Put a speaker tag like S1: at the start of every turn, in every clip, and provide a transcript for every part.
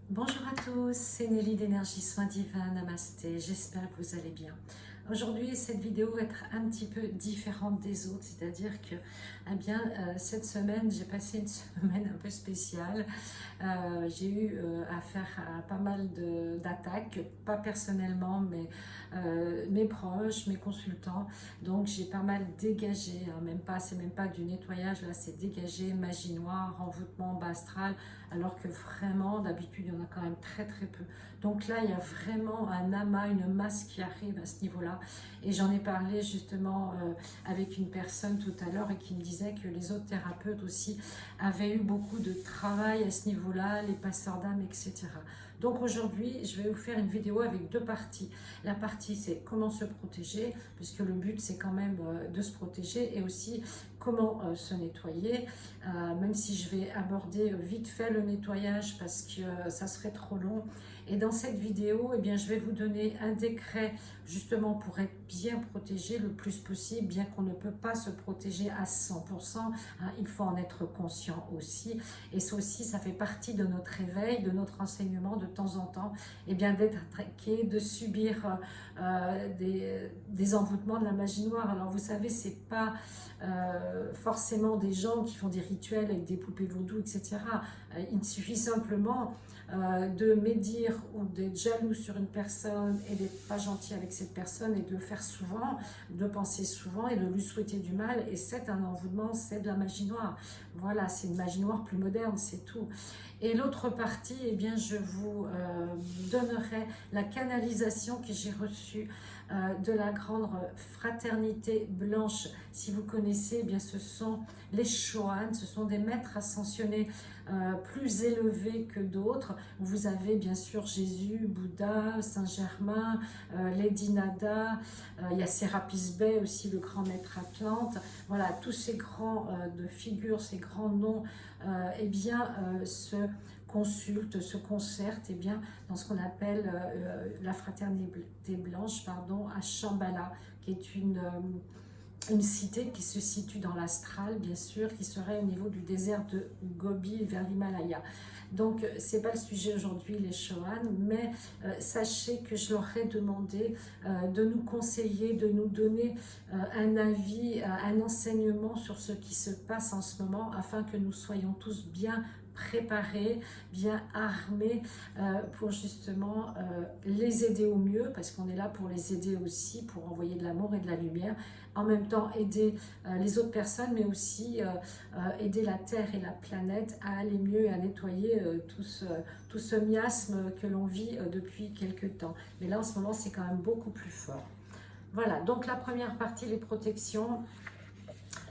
S1: Bonjour à tous, c'est Nelly d'Énergie Soins Divins, Namasté, j'espère que vous allez bien. Aujourd'hui, cette vidéo va être un petit peu différente des autres, c'est-à-dire que cette semaine, j'ai passé une semaine un peu spéciale. J'ai eu à faire pas mal d'attaques, pas personnellement, mais mes proches, mes consultants. Donc j'ai pas mal dégagé, hein, c'est même pas du nettoyage, là c'est dégagé, magie noire, envoûtement bas astral, alors que vraiment d'habitude il y en a quand même très très peu. Donc là il y a vraiment un amas, une masse qui arrive à ce niveau-là. Et j'en ai parlé justement avec une personne tout à l'heure et qui me disait que les autres thérapeutes aussi avaient eu beaucoup de travail à ce niveau-là, les passeurs d'âme, etc. Donc aujourd'hui, je vais vous faire une vidéo avec deux parties. La partie, c'est comment se protéger, puisque le but, c'est quand même de se protéger, et aussi comment se nettoyer, même si je vais aborder vite fait le nettoyage parce que ça serait trop long. Et dans cette vidéo, eh bien, je vais vous donner un décret justement pour être bien protégé le plus possible, bien qu'on ne peut pas se protéger à 100%, hein, il faut en être conscient aussi. Et ça aussi, ça fait partie de notre éveil, de notre enseignement de temps en temps, eh bien, d'être attaqué, de subir des envoûtements de la magie noire. Alors vous savez, c'est pas forcément des gens qui font des rituels avec des poupées vaudou, etc. Il suffit simplement de médire ou d'être jaloux sur une personne et d'être pas gentil avec cette personne et de le faire souvent, de penser souvent et de lui souhaiter du mal, et c'est un envoûtement, c'est de la magie noire. Voilà, c'est une magie noire plus moderne, c'est tout. Et l'autre partie, eh bien, je vous donnerai la canalisation que j'ai reçue de la grande fraternité blanche. Si vous connaissez, eh bien, ce sont les Choans, ce sont des maîtres ascensionnés plus élevés que d'autres. Vous avez bien sûr Jésus, Bouddha, Saint-Germain, Lady Nada, il y a Sérapis Bey aussi, le grand maître Atlante. Voilà, tous ces grands de figures, ces grands noms, eh bien, se consultent, se concertent, eh bien, dans ce qu'on appelle la fraternité blanche, pardon, à Shambhala, qui est une cité qui se situe dans l'astral, bien sûr, qui serait au niveau du désert de Gobi vers l'Himalaya. Donc, ce n'est pas le sujet aujourd'hui, les Choans, mais sachez que je leur ai demandé de nous conseiller, de nous donner un avis, un enseignement sur ce qui se passe en ce moment, afin que nous soyons tous bien préparés, bien armés pour justement les aider au mieux, parce qu'on est là pour les aider aussi, pour envoyer de l'amour et de la lumière, en même temps aider les autres personnes, mais aussi aider la Terre et la planète à aller mieux et à nettoyer tout ce miasme que l'on vit depuis quelques temps. Mais là, en ce moment, c'est quand même beaucoup plus fort. Voilà, donc la première partie, les protections.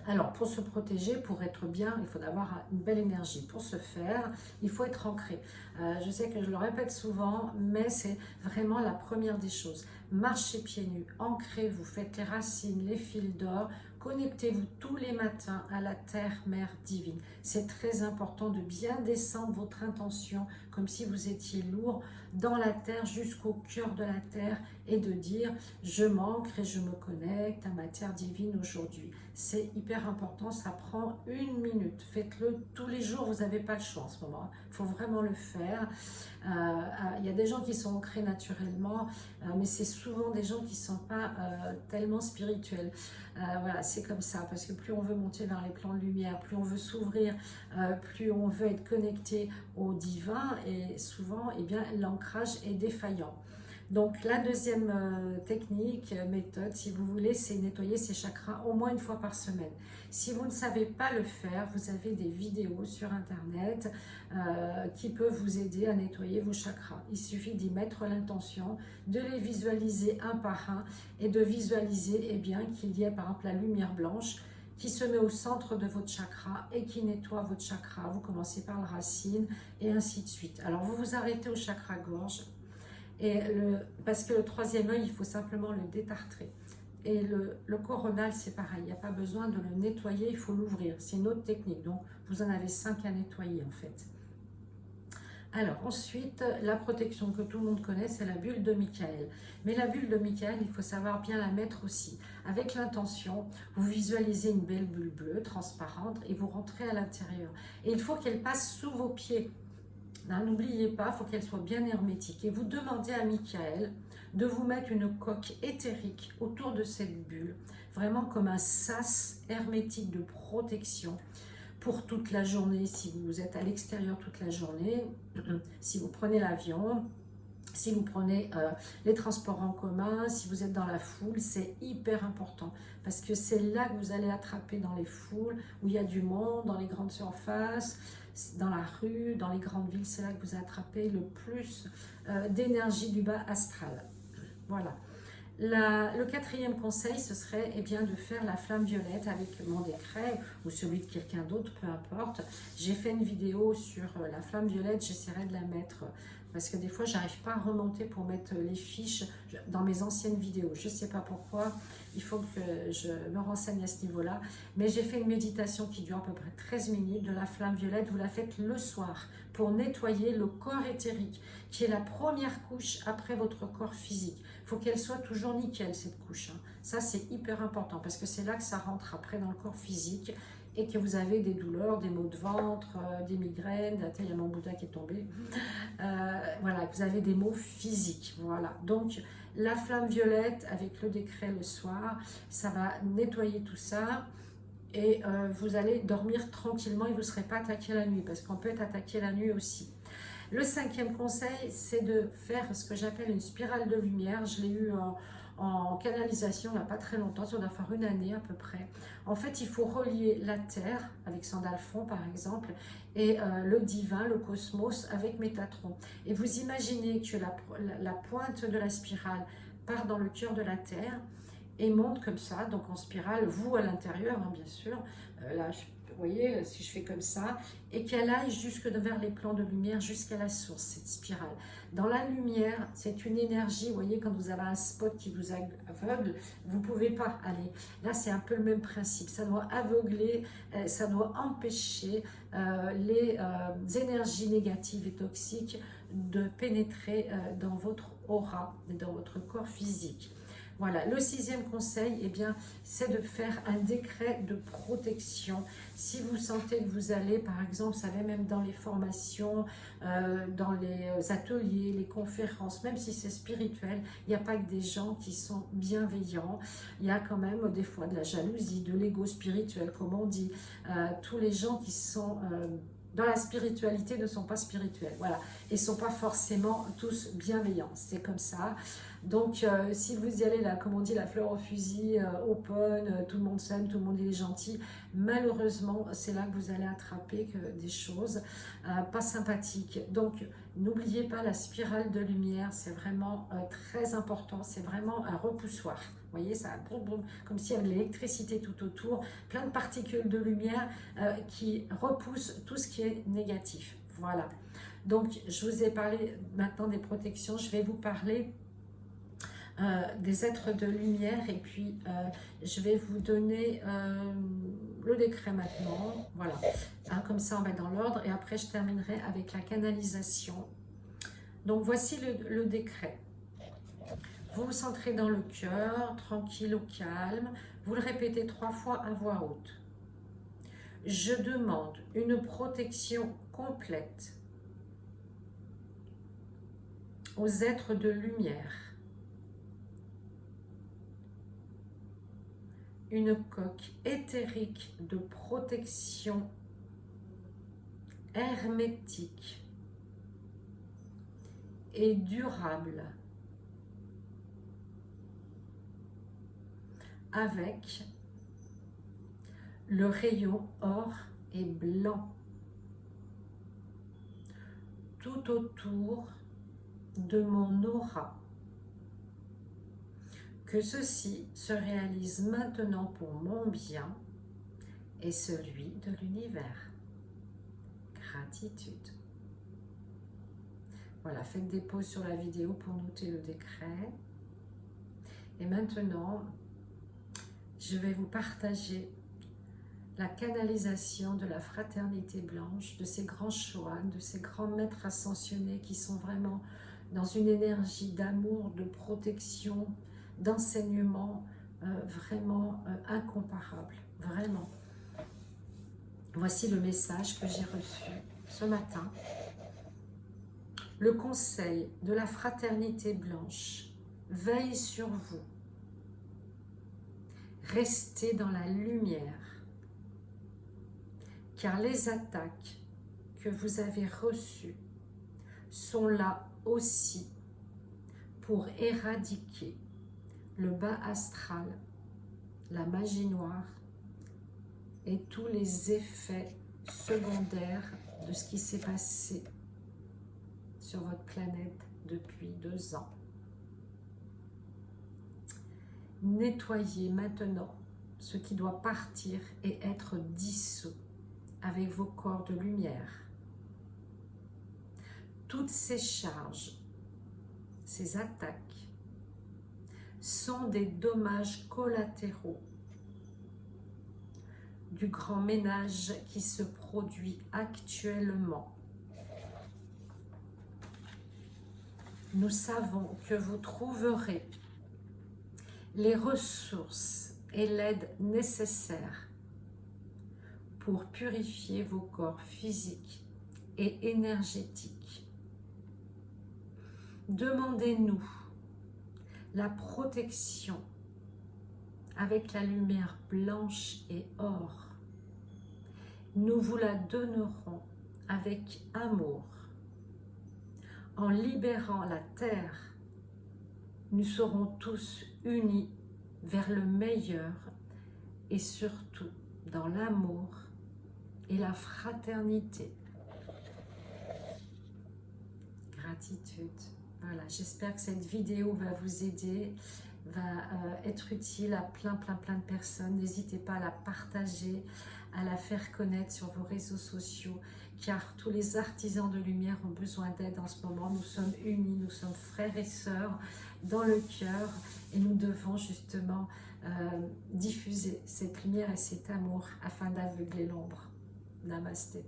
S1: Alors, pour se protéger, pour être bien, il faut avoir une belle énergie. Pour ce faire, il faut être ancré. Je sais que je le répète souvent, mais c'est vraiment la première des choses. Marchez pieds nus, ancrez-vous, faites les racines, les fils d'or, connectez-vous tous les matins à la terre-mère divine. C'est très important de bien descendre votre intention, comme si vous étiez lourd, dans la terre, jusqu'au cœur de la terre, et de dire « je m'ancre et je me connecte à ma terre divine aujourd'hui ». C'est hyper important, ça prend 1 minute. Faites-le tous les jours, vous n'avez pas le choix en ce moment. Il faut vraiment le faire. Il y a des gens qui sont ancrés naturellement, mais c'est souvent des gens qui ne sont pas tellement spirituels. Voilà, c'est comme ça, parce que plus on veut monter vers les plans de lumière, plus on veut s'ouvrir, plus on veut être connecté au divin, et souvent, eh bien, l'ancrage est défaillant. Donc la deuxième technique, méthode, si vous voulez, c'est nettoyer ses chakras au moins une fois par semaine. Si vous ne savez pas le faire, vous avez des vidéos sur internet qui peuvent vous aider à nettoyer vos chakras. Il suffit d'y mettre l'intention, de les visualiser un par un, et de visualiser eh bien, qu'il y ait par exemple la lumière blanche qui se met au centre de votre chakra et qui nettoie votre chakra. Vous commencez par la racine et ainsi de suite. Alors vous vous arrêtez au chakra gorge. Parce que le troisième œil, il faut simplement le détartrer. Et le coronal, c'est pareil, il n'y a pas besoin de le nettoyer, il faut l'ouvrir. C'est une autre technique, donc vous en avez 5 à nettoyer en fait. Alors ensuite, la protection que tout le monde connaît, c'est la bulle de Michael. Mais la bulle de Michael, il faut savoir bien la mettre aussi. Avec l'intention, vous visualisez une belle bulle bleue, transparente, et vous rentrez à l'intérieur. Et il faut qu'elle passe sous vos pieds. N'oubliez pas, il faut qu'elle soit bien hermétique. Et vous demandez à Michael de vous mettre une coque éthérique autour de cette bulle, vraiment comme un sas hermétique de protection pour toute la journée, si vous êtes à l'extérieur toute la journée, si vous prenez l'avion, si vous prenez les transports en commun, si vous êtes dans la foule, c'est hyper important parce que c'est là que vous allez attraper dans les foules où il y a du monde, dans les grandes surfaces, dans la rue, dans les grandes villes, c'est là que vous attrapez le plus d'énergie du bas astral. Voilà. Le quatrième conseil, ce serait eh bien, de faire la flamme violette avec mon décret ou celui de quelqu'un d'autre, peu importe. J'ai fait une vidéo sur la flamme violette, j'essaierai de la mettre parce que des fois, j'arrive pas à remonter pour mettre les fiches dans mes anciennes vidéos. Je ne sais pas pourquoi, il faut que je me renseigne à ce niveau-là. Mais j'ai fait une méditation qui dure à peu près 13 minutes de la flamme violette. Vous la faites le soir pour nettoyer le corps éthérique, qui est la première couche après votre corps physique. Il faut qu'elle soit toujours nickel, cette couche. Hein. Ça, c'est hyper important parce que c'est là que ça rentre après dans le corps physique et que vous avez des douleurs, des maux de ventre, des migraines. Il y a mon Bouddha qui est tombé. Voilà, vous avez des maux physiques. Voilà, donc la flamme violette avec le décret le soir, ça va nettoyer tout ça. Et vous allez dormir tranquillement et vous ne serez pas attaqué la nuit parce qu'on peut être attaqué la nuit aussi. Le cinquième conseil, c'est de faire ce que j'appelle une spirale de lumière. Je l'ai eu en canalisation il n'y a pas très longtemps, ça doit faire une année à peu près. En fait, il faut relier la Terre avec Sandalphon par exemple et le divin, le cosmos avec Métatron. Et vous imaginez que la pointe de la spirale part dans le cœur de la Terre et monte comme ça, donc en spirale, vous à l'intérieur, hein, bien sûr. Là, vous voyez, si je fais comme ça, et qu'elle aille jusque vers les plans de lumière, jusqu'à la source, cette spirale. Dans la lumière, c'est une énergie, vous voyez, quand vous avez un spot qui vous aveugle, vous ne pouvez pas aller. Là, c'est un peu le même principe. Ça doit aveugler, ça doit empêcher les énergies négatives et toxiques de pénétrer dans votre aura, dans votre corps physique. Voilà, le sixième conseil, eh bien, c'est de faire un décret de protection. Si vous sentez que vous allez, par exemple, vous savez, même dans les formations, dans les ateliers, les conférences, même si c'est spirituel, il n'y a pas que des gens qui sont bienveillants. Il y a quand même des fois de la jalousie, de l'ego spirituel, comme on dit. Tous les gens qui sont dans la spiritualité ne sont pas spirituels. Voilà, et ne sont pas forcément tous bienveillants. C'est comme ça. Donc, si vous y allez, là, comme on dit, la fleur au fusil, open, tout le monde s'aime, tout le monde est gentil, malheureusement, c'est là que vous allez attraper des choses pas sympathiques. Donc, n'oubliez pas la spirale de lumière, c'est vraiment très important, c'est vraiment un repoussoir. Vous voyez, ça comme s'il y avait de l'électricité tout autour, plein de particules de lumière qui repoussent tout ce qui est négatif. Voilà. Donc, je vous ai parlé maintenant des protections, je vais vous parler des êtres de lumière et puis je vais vous donner le décret maintenant, voilà, hein, comme ça on va dans l'ordre et après je terminerai avec la canalisation. Donc voici le décret. Vous vous centrez dans le cœur, tranquille, au calme, vous le répétez 3 fois à voix haute. Je demande une protection complète aux êtres de lumière. Une coque éthérique de protection hermétique et durable avec le rayon or et blanc tout autour de mon aura. Que ceci se réalise maintenant pour mon bien et celui de l'univers. Gratitude. Voilà, faites des pauses sur la vidéo pour noter le décret. Et maintenant, je vais vous partager la canalisation de la fraternité blanche, de ces grands choans, de ces grands maîtres ascensionnés qui sont vraiment dans une énergie d'amour, de protection, d'enseignement vraiment incomparable, vraiment. Voici le message que j'ai reçu ce matin. Le conseil de la fraternité blanche veille sur vous. Restez dans la lumière, car les attaques que vous avez reçues sont là aussi pour éradiquer le bas astral, la magie noire et tous les effets secondaires de ce qui s'est passé sur votre planète depuis 2 ans. Nettoyez maintenant ce qui doit partir et être dissous avec vos corps de lumière. Toutes ces charges, ces attaques, sont des dommages collatéraux du grand ménage qui se produit actuellement. Nous savons que vous trouverez les ressources et l'aide nécessaires pour purifier vos corps physiques et énergétiques. Demandez-nous la protection avec la lumière blanche et or. Nous vous la donnerons avec amour. En libérant la terre, nous serons tous unis vers le meilleur et surtout dans l'amour et la fraternité. Gratitude. Voilà, j'espère que cette vidéo va vous aider, va être utile à plein de personnes. N'hésitez pas à la partager, à la faire connaître sur vos réseaux sociaux, car tous les artisans de lumière ont besoin d'aide en ce moment. Nous sommes unis, nous sommes frères et sœurs dans le cœur et nous devons justement diffuser cette lumière et cet amour afin d'aveugler l'ombre. Namasté.